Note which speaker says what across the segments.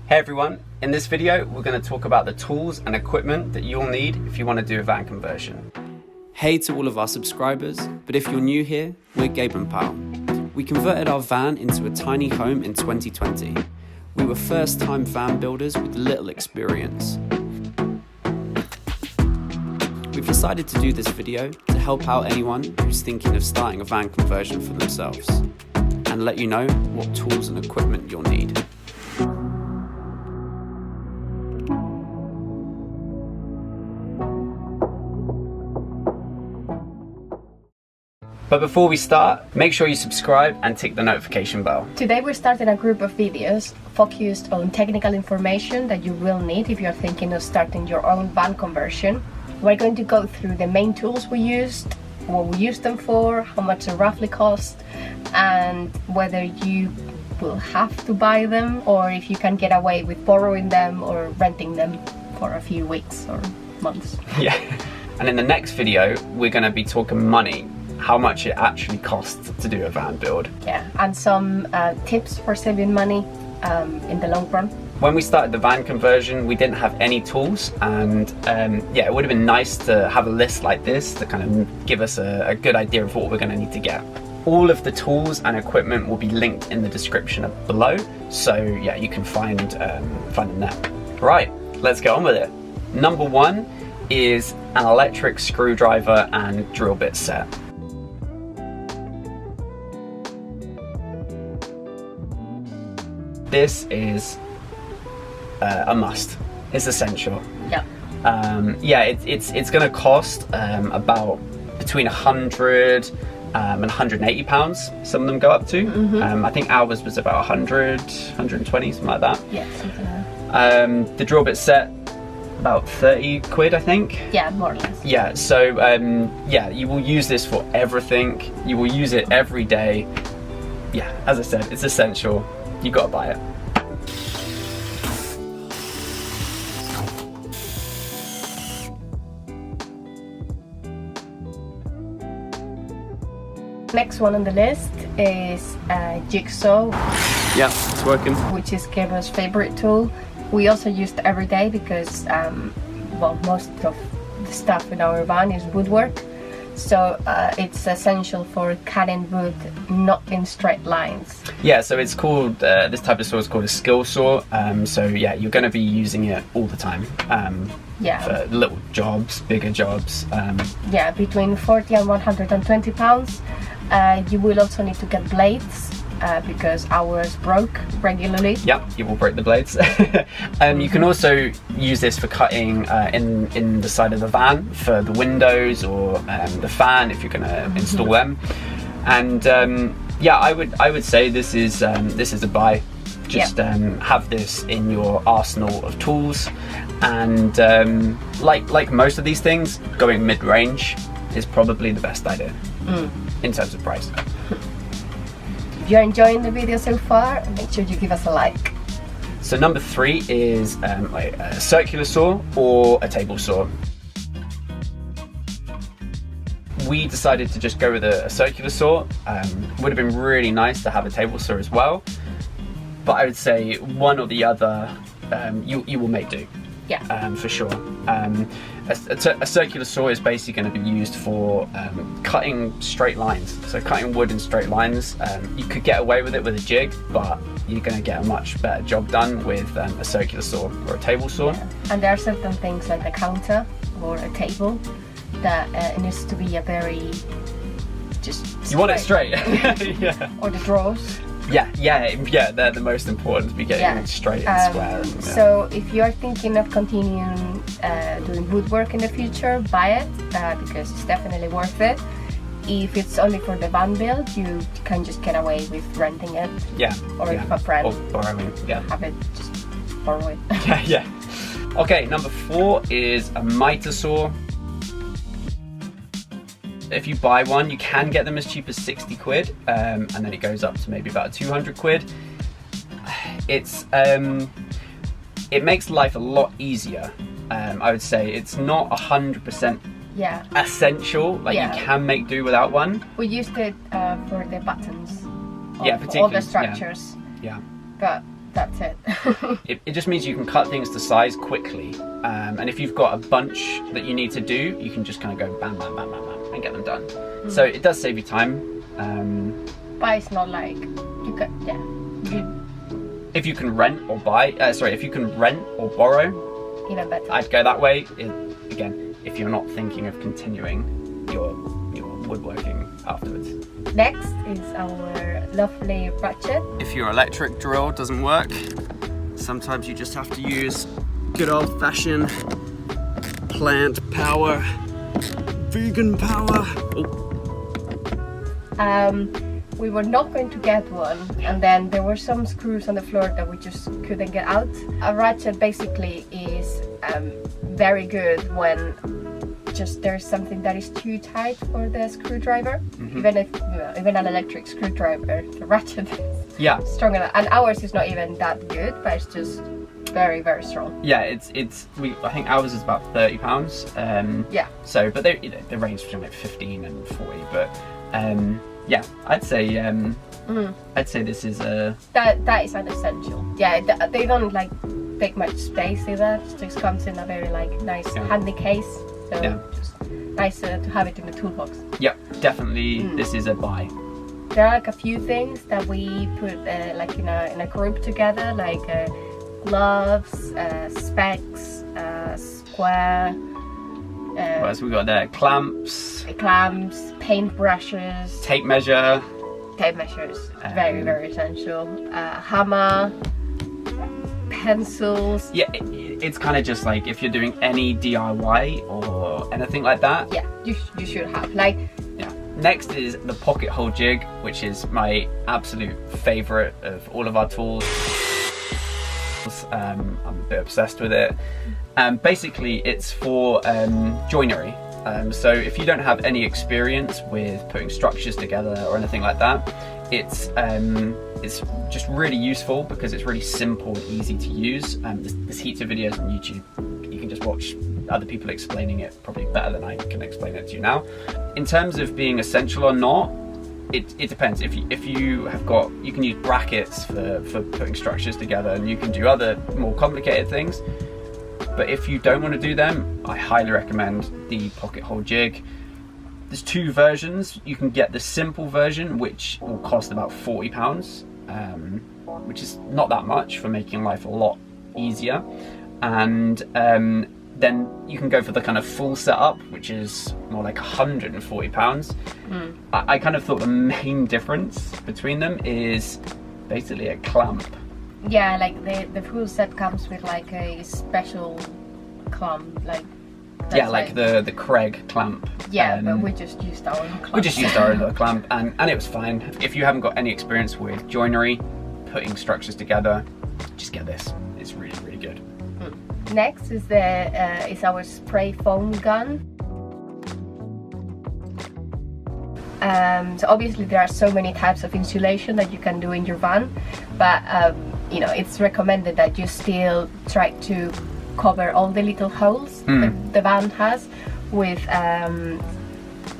Speaker 1: Hey everyone, in this video we're going to talk about the tools and equipment that you'll need if you want to do a van conversion.
Speaker 2: Hey to all of our subscribers, but if you're new here, we're Gabe and Paula. We converted our van into a tiny home in 2020. We were first-time van builders with little experience. We've decided to do this video to help out anyone who's thinking of starting a van conversion for themselves and let you know what tools and equipment you'll need.
Speaker 1: But before we start, make sure you subscribe and tick the notification bell.
Speaker 3: Today we're starting a group of videos focused on technical information that you will need if you're thinking of starting your own van conversion. We're going to go through the main tools we used, what we used them for, how much they roughly cost, and whether you will have to buy them or if you can get away with borrowing them or renting them for a few weeks or months.
Speaker 1: Yeah. And in the next video, we're going to be talking money. How much it actually costs to do a van build.
Speaker 3: Yeah, and some tips for saving money in the long run.
Speaker 1: When we started the van conversion, we didn't have any tools, and yeah, it would have been nice to have a list like this to kind of give us a good idea of what we're going to need to get. All of the tools and equipment will be linked in the description below, so yeah, you can find them there. Right, let's get on with it. Number one is an electric screwdriver and drill bit set. This is a must. It's essential.
Speaker 3: Yeah.
Speaker 1: Yeah, it's going to cost about between 100 and 180 pounds. Some of them go up to. Mm-hmm. I think ours was about 100, 120, something like that.
Speaker 3: Yeah, something like that.
Speaker 1: The drill bit set, about 30 quid, I think.
Speaker 3: Yeah, more or less.
Speaker 1: Yeah, so yeah, you will use this for everything. You will use it every day. Yeah, as I said, it's essential. You gotta buy it.
Speaker 3: Next one on the list is Jigsaw.
Speaker 1: Yeah, it's working.
Speaker 3: Which is Gabe's favorite tool. We also use it every day because, well, most of the stuff in our van is woodwork. So it's essential for cutting wood not in straight lines.
Speaker 1: Yeah, so it's called, this type of saw is called a skill saw. So yeah, you're going to be using it all the time.
Speaker 3: Yeah.
Speaker 1: For little jobs, bigger jobs.
Speaker 3: Yeah, between 40 and 120 pounds. You will also need to get blades because ours broke regularly.
Speaker 1: Yeah, you will break the blades. You can also use this for cutting in the side of the van for the windows or the fan if you're going to install them. And yeah, I would say this is a buy. Just have this in your arsenal of tools, and like most of these things, going mid-range is probably the best idea in terms of price.
Speaker 3: If you're enjoying the video so far, make sure you give us a like.
Speaker 1: So number 3 is a circular saw or a table saw. We decided to just go with a circular saw. Would have been really nice to have a table saw as well, but I would say one or the other you will make do.
Speaker 3: Yeah.
Speaker 1: For sure. A circular saw is basically going to be used for cutting straight lines. So cutting wood in straight lines. You could get away with it with a jig, but you're going to get a much better job done with a circular saw or a table saw. Yeah.
Speaker 3: And there are certain things like a counter or a table that it needs to be a very just straight.
Speaker 1: You want it straight. Yeah.
Speaker 3: Or the drawers.
Speaker 1: Yeah, they're the most important to be getting it straight and square. And,
Speaker 3: so if you're thinking of continuing doing woodwork in the future, buy it because it's definitely worth it. If it's only for the van build, you can just get away with renting it.
Speaker 1: Yeah.
Speaker 3: Or if a friend.
Speaker 1: Or borrowing, yeah.
Speaker 3: Have it, just borrow it.
Speaker 1: Yeah. Okay, number 4 is a miter saw. If you buy one, you can get them as cheap as 60 quid, and then it goes up to maybe about 200 quid. It makes life a lot easier. I would say it's not 100% essential, like you can make do without one.
Speaker 3: We used it for the buttons
Speaker 1: Yeah,
Speaker 3: of
Speaker 1: particularly
Speaker 3: all the structures.
Speaker 1: Yeah.
Speaker 3: But That's it.
Speaker 1: It just means you can cut things to size quickly, and if you've got a bunch that you need to do, you can just kind of go bam, bam, bam, bam, bam, and get them done. So it does save you time.
Speaker 3: But it's not like you can, yeah.
Speaker 1: If you can rent or buy, if you can rent or borrow,
Speaker 3: Even better.
Speaker 1: I'd go that way. Again, if you're not thinking of continuing your woodworking afterwards.
Speaker 3: Next is our lovely Ratchet.
Speaker 2: If your electric drill doesn't work, sometimes you just have to use good old-fashioned plant power, vegan power.
Speaker 3: We were not going to get one, and then there were some screws on the floor that we just couldn't get out. A ratchet basically is very good when just there's something that is too tight for the screwdriver. Even if even an electric screwdriver, the ratchet is strong enough. And ours is not even that good, but it's just very, very strong.
Speaker 1: Yeah, I think ours is about £30.
Speaker 3: Yeah.
Speaker 1: So, but they range between like 15 and 40. But yeah, I'd say this is a
Speaker 3: that is an essential. Yeah, they don't like take much space either. It just comes in a very like nice handy case. So just nice to have it in the toolbox.
Speaker 1: Yep, definitely. This is a buy.
Speaker 3: There are like a few things that we put like in a group together, like gloves, specs, square.
Speaker 1: What else we got there? Clamps,
Speaker 3: paint brushes,
Speaker 1: tape measures,
Speaker 3: very, very essential. Hammer, pencils.
Speaker 1: Yeah, it's kind of just like if you're doing any DIY or anything like that.
Speaker 3: Yeah, you should have like.
Speaker 1: Yeah. Next is the pocket hole jig, which is my absolute favorite of all of our tools. I'm a bit obsessed with it. Basically, it's for joinery. So if you don't have any experience with putting structures together or anything like that, it's just really useful because it's really simple and easy to use. There's heaps of videos on YouTube. You can just watch other people explaining it probably better than I can explain it to you now. In terms of being essential or not, it depends. If you have got, you can use brackets for putting structures together, and you can do other more complicated things. But if you don't want to do them, I highly recommend the pocket hole jig. There's two versions. You can get the simple version, which will cost about £40, which is not that much for making life a lot easier. And then you can go for the kind of full setup, which is more like £140. I kind of thought the main difference between them is basically a clamp.
Speaker 3: Yeah, like the full set comes with like a special clamp, like.
Speaker 1: Yeah, like the Craig clamp.
Speaker 3: Yeah, but we just used our own clamp.
Speaker 1: We just used our own clamp, and it was fine. If you haven't got any experience with joinery, putting structures together, just get this. It's really, really good.
Speaker 3: Next is our spray foam gun. So obviously there are so many types of insulation that you can do in your van, but you know, it's recommended that you still try to cover all the little holes that the van has with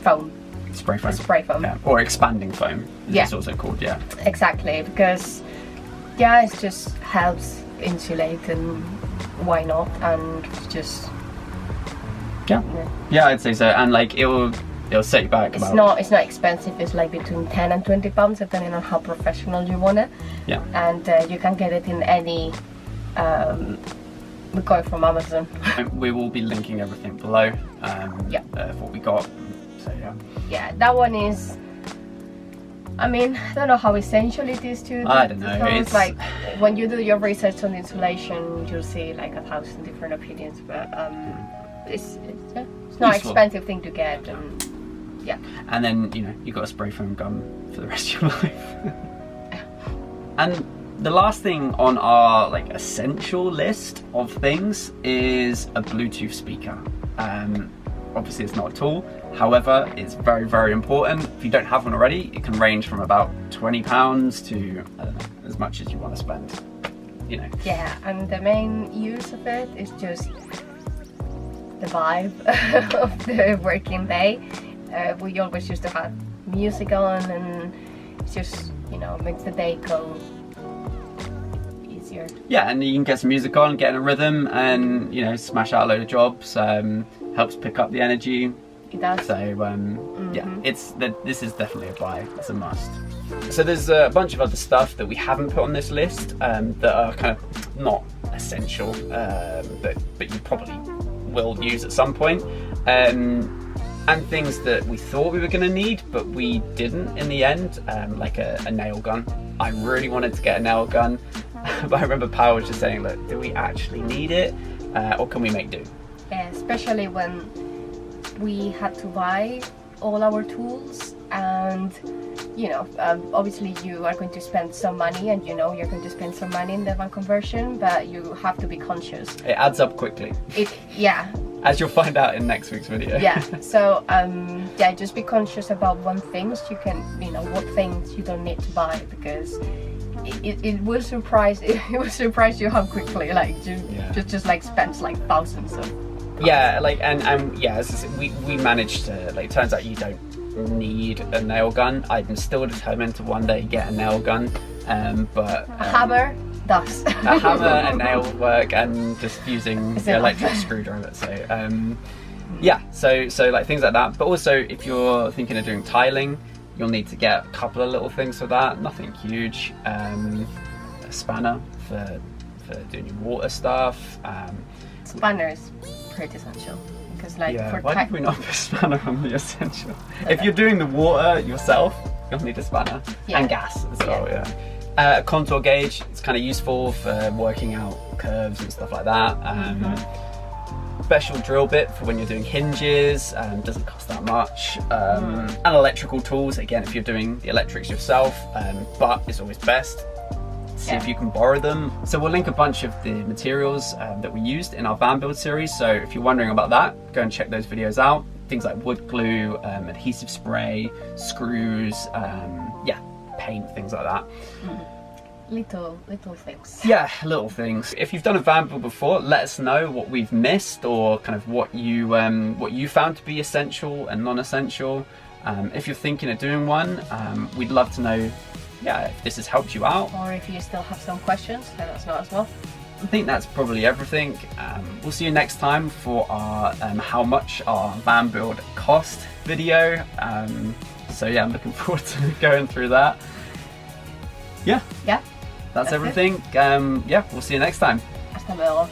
Speaker 3: foam.
Speaker 1: Spray foam.
Speaker 3: Spray foam.
Speaker 1: Yeah. Or expanding foam.
Speaker 3: Yeah.
Speaker 1: It's also called, yeah.
Speaker 3: Exactly, because it just helps insulate, and why not? And just
Speaker 1: yeah, I'd say so. And like it'll set you back.
Speaker 3: It's not expensive. It's like between £10 and £20 depending on how professional you want it. Yeah. And you can get it in any. We got it from Amazon.
Speaker 1: We will be linking everything below. What we got. So yeah.
Speaker 3: Yeah, that one is. I mean, I don't know how essential it is to.
Speaker 1: I don't know.
Speaker 3: It's like when you do your research on insulation, you'll see like 1,000 different opinions, but it's not an expensive thing to get, and yeah.
Speaker 1: And then you got a spray foam gun for the rest of your life. And the last thing on our like essential list of things is a Bluetooth speaker. Obviously it's not a tool, however it's very, very important. If you don't have one already, it can range from about £20 to, I don't know, as much as you want to spend,
Speaker 3: Yeah, and the main use of it is just the vibe of the working day. We always used to have music on, and it's just, makes the day go easier. easier.
Speaker 1: Yeah, and you can get some music on, get in a rhythm, and you know, smash out a load of jobs. Helps pick up the energy.
Speaker 3: It does.
Speaker 1: So yeah, this is definitely a buy. It's a must. So there's a bunch of other stuff that we haven't put on this list that are kind of not essential, but you probably will use at some point. And things that we thought we were going to need, but we didn't in the end, like a nail gun. I really wanted to get a nail gun, but I remember Paula was just saying, look, do we actually need it, or can we make do?
Speaker 3: Yeah, especially when we had to buy all our tools, and you know, obviously you are going to spend some money, and you know you're going to spend some money in the van conversion, but you have to be conscious.
Speaker 1: It adds up quickly.
Speaker 3: Yeah.
Speaker 1: As you'll find out in next week's video.
Speaker 3: Yeah. So yeah, just be conscious about what things you can, you know, what things you don't need to buy, because it will surprise you how quickly, like, just like spend like thousands of.
Speaker 1: Yeah, like and yeah, we managed to, like, turns out you don't need a nail gun. I'm still determined to one day get a nail gun, but
Speaker 3: a hammer does.
Speaker 1: A hammer and nail would work, and just using the electric screwdriver. So yeah, so like things like that. But also, if you're thinking of doing tiling, you'll need to get a couple of little things for that. Nothing huge. A spanner for doing your water stuff.
Speaker 3: Spanner is pretty essential, because like,
Speaker 1: yeah,
Speaker 3: for
Speaker 1: why did we not put a spanner on the essential? If you're doing the water yourself, you'll need a spanner, and gas as well. Yeah. A contour gauge, it's kind of useful for working out curves and stuff like that. Special drill bit for when you're doing hinges, doesn't cost that much. And electrical tools, again, if you're doing the electrics yourself, but it's always best see if you can borrow them. So we'll link a bunch of the materials that we used in our van build series, so if you're wondering about that, go and check those videos out. Things like wood glue, adhesive spray, screws, yeah, paint, things like that.
Speaker 3: Little things.
Speaker 1: Yeah, little things. If you've done a van build before, let us know what we've missed, or kind of what you found to be essential and non-essential. If you're thinking of doing one, we'd love to know, yeah, if this has helped you out.
Speaker 3: Or if you still have some questions, let us know as well.
Speaker 1: I think that's probably everything. We'll see you next time for our how much our van build cost video. So yeah, I'm looking forward to going through that. Yeah.
Speaker 3: Yeah.
Speaker 1: That's everything. Yeah, we'll see you next time.
Speaker 3: Hasta luego.